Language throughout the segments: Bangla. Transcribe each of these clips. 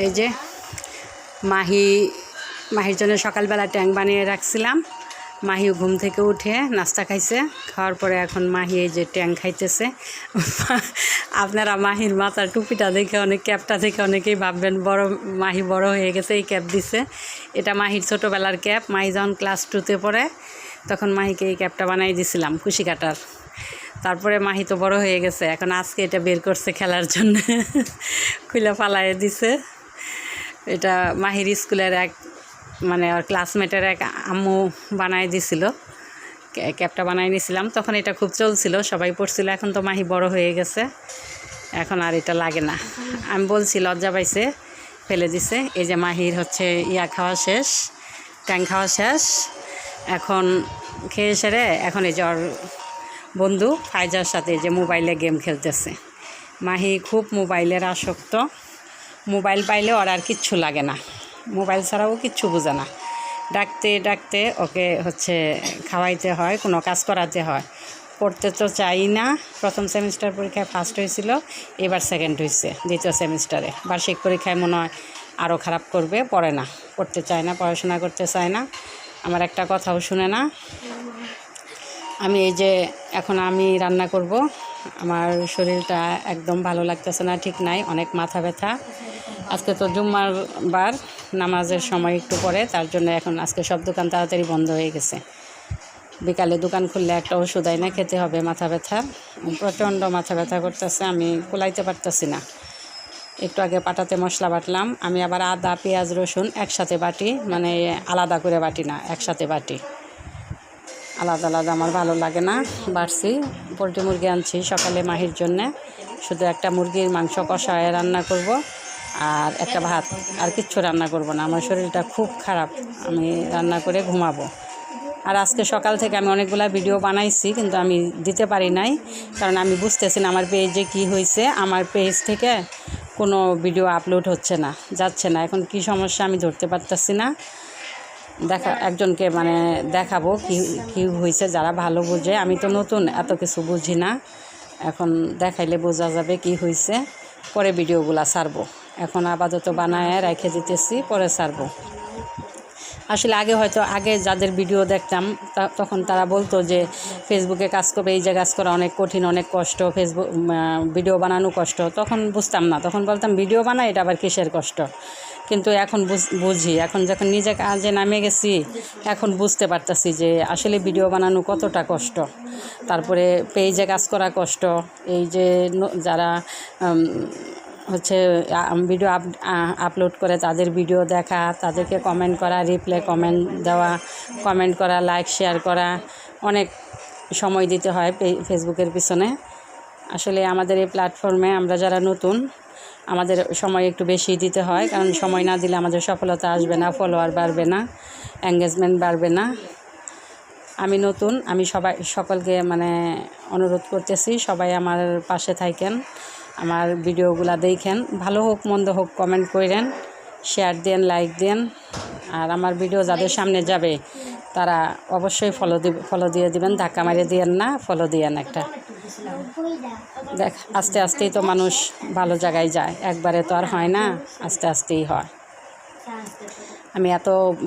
এই যে মাহির জন্য সকালবেলা ট্যাং বানিয়ে রাখছিলাম। মাহিও ঘুম থেকে উঠে নাস্তা খাইছে, খাওয়ার পরে এখন মাহি এই যে ট্যাং খাইতেছে। আপনারা মাহির মাথার টুপিটা দেখে ক্যাপটা দেখে অনেকেই ভাববেন মাহি বড় হয়ে গেছে, এই ক্যাপ দিছে। এটা মাহির ছোটোবেলার ক্যাপ। মাহি যখন ক্লাস 2-তে পড়ে তখন মাহিকে এই ক্যাপটা বানাই দিছিলাম কুশি কাটার। তারপরে মাহি তো বড় হয়ে গেছে, এখন আজকে এটা বের করছে খেলার জন্য, খুলে ফালাইয়ে দিছে। এটা মাহির স্কুলের ওর ক্লাসমেটের এক আম্মু বানাই দিছিল, ক্যাপটা বানাই নিয়েছিলাম। তখন এটা খুব চলছিল, সবাই পড়ছিল। এখন তো মাহি বড় হয়ে গেছে, এখন আর এটা লাগে না। আমি বলছি, লজ্জা পাইছে, ফেলে দিছে। এই যে মাহির খাওয়া শেষ, ট্যাং খাওয়া শেষ। এখন খেয়ে সেরে এখন এই যে ওর বন্ধু ফাইজার সাথে যে মোবাইলে গেম খেলতেছে। মাহি খুব মোবাইলের আসক্ত, মোবাইল পাইলে ওর আর কিচ্ছু লাগে না, মোবাইল ছাড়াও কিচ্ছু বোঝে না। ডাকতে ডাকতে ওকে খাওয়াইতে হয়, কোনো কাজ করাতে হয়। পড়তে তো চাই না। প্রথম সেমিস্টার পরীক্ষায় ফার্স্ট হয়েছিল, এবার সেকেন্ড হয়েছে দ্বিতীয় সেমিস্টারে। বার্ষিক পরীক্ষায় মনে হয় আরও খারাপ করবে, পড়ে না, পড়তে চায় না, পড়াশোনা করতে চায় না, আমার একটা কথাও শুনে না। আমি এই যে এখন আমি রান্না করব। আমার শরীরটা একদম ভালো লাগতেছে না, ঠিক নাই, অনেক মাথা ব্যথা। আজকে তো জুম্মার বার, নামাজের সময় একটু পরে, তার জন্য এখন আজকে সব দোকান তাড়াতাড়ি বন্ধ হয়ে গেছে। বিকালে দোকান খুললে একটা ওষুধ আইনা খেতে হবে মাথা ব্যথার। প্রচণ্ড মাথা ব্যথা করতেছে, আমি কুলাইতে পারতেছি না। একটু আগে পাটাতে মশলা বাটলাম। আমি আবার আদা পেঁয়াজ রসুন একসাথে বাটি, আলাদা করে বাটি না, একসাথে বাটি। আলাদা আলাদা আমার ভালো লাগে না। বাড়ছি পোলট্রি মুরগি আনছি সকালে মাহির জন্যে, শুধু একটা মুরগির মাংস কষায় রান্না করব আর একটা ভাত, আর কিচ্ছু রান্না করব না। আমার শরীরটা খুব খারাপ, আমি রান্না করে ঘুমাবো। আর আজকে সকাল থেকে আমি অনেকগুলা ভিডিও বানাইছি, কিন্তু আমি দিতে পারি নাই, কারণ আমি বুঝতেছি না আমার পেজে কি হয়েছে। আমার পেজ থেকে কোনো ভিডিও আপলোড হচ্ছে না, যাচ্ছে না। এখন কি সমস্যা আমি ধরতে পারতেছি না। একজনকে দেখাবো কি হয়েছে, যারা ভালো বুঝে। আমি তো নতুন, এত কিছু বুঝি না। এখন দেখাইলে বোঝা যাবে কি হয়েছে, পরে ভিডিওগুলো ছাড়বো। এখন আপাতত বানায় রেখে দিতেছি, পরে ছাড়বো। আসলে আগে যাদের ভিডিও দেখতাম তখন তারা বলতো যে ফেসবুকে কাজ করবে, এই যে কাজ করা অনেক কঠিন, অনেক কষ্ট, ভিডিও বানানো কষ্ট। তখন বুঝতাম না, তখন বলতাম ভিডিও বানাই, এটা আবার কিসের কষ্ট। কিন্তু এখন বুঝি, এখন যখন নিজে কাজে নামে গেছি, এখন বুঝতে পারতেছি যে আসলে ভিডিও বানানো কতটা কষ্ট। তারপরে পেজে কাজ করা কষ্ট। এই যে যারা ভিডিও আপলোড করে তাদের ভিডিও দেখা, তাদেরকে কমেন্ট করা, রিপ্লাই কমেন্ট দেওয়া, কমেন্ট করা, লাইক শেয়ার করা, অনেক সময় দিতে হয় ফেসবুকের পিছনে। আসলে আমাদের এই প্ল্যাটফর্মে আমরা যারা নতুন, আমাদের সময় একটু বেশি দিতে হয়, কারণ সময় না দিলে আমাদের সফলতা আসবে না, ফলোয়ার বাড়বে না, এঙ্গেজমেন্ট বাড়বে না। আমি নতুন, আমি সকলকে অনুরোধ করতেছি, সবাই আমার পাশে থাকেন, আমার ভিডিওগুলো দেখেন, ভালো হোক মন্দ হোক কমেন্ট করেন, শেয়ার দেন, লাইক দেন। আর আমার ভিডিও যাদের সামনে যাবে তারা অবশ্যই ফলো দিয়ে দিবেন, ধাক্কা মারিয়ে দিয়েন না, ফলো দিয়েন একটা। আস্তে আস্তেই তো মানুষ ভালো জায়গায় যায়, একবারে তো আর হয় না, আস্তে আস্তেই হয়। আমি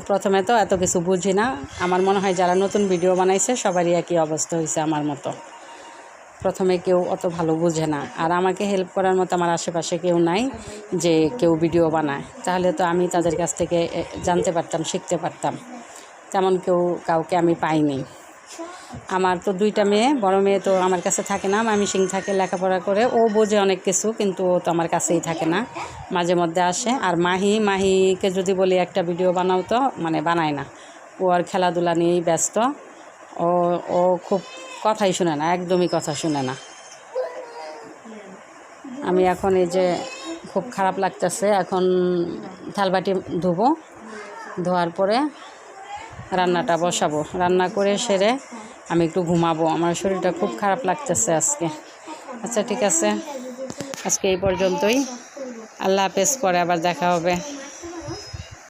প্রথমে তো এত কিছু বুঝি না। আমার মনে হয় যারা নতুন ভিডিও বানাইছে সবারই একই অবস্থা হয়েছে আমার মতো। প্রথমে কেউ অত ভালো বুঝে না, আর আমাকে হেল্প করার মতো আমার আশেপাশে কেউ নাই যে কেউ ভিডিও বানায়, তাহলে তো আমি তাদের কাছ থেকে জানতে পারতাম, শিখতে পারতাম। তেমন কাউকে আমি পাইনি। আমার তো 2টা মেয়ে, বড় মেয়ে তো আমার কাছে থাকে না, ময়মনসিংহ থাকে লেখাপড়া করে। ও বোঝে অনেক কিছু, কিন্তু ও তো আমার কাছেই থাকে না, মাঝে মধ্যে আসে। আর মাহিকে যদি বলি একটা ভিডিও বানাও তো বানায় না, ও আর খেলাধুলা নিয়েই ব্যস্ত। ও খুব কথাই শুনে না, একদমই কথা শুনে না। আমি এখন এই যে খুব খারাপ লাগতেছে, এখন থালবাটি ধুবো, ধোয়ার পরে রান্নাটা বসাবো। রান্না করে সেরে আমি একটু ঘুমাবো, আমার শরীরটা খুব খারাপ লাগতেছে আজকে। আচ্ছা ঠিক আছে, আজকে এই পর্যন্তই। আল্লাহ হাফেজ, পরে আবার দেখা হবে।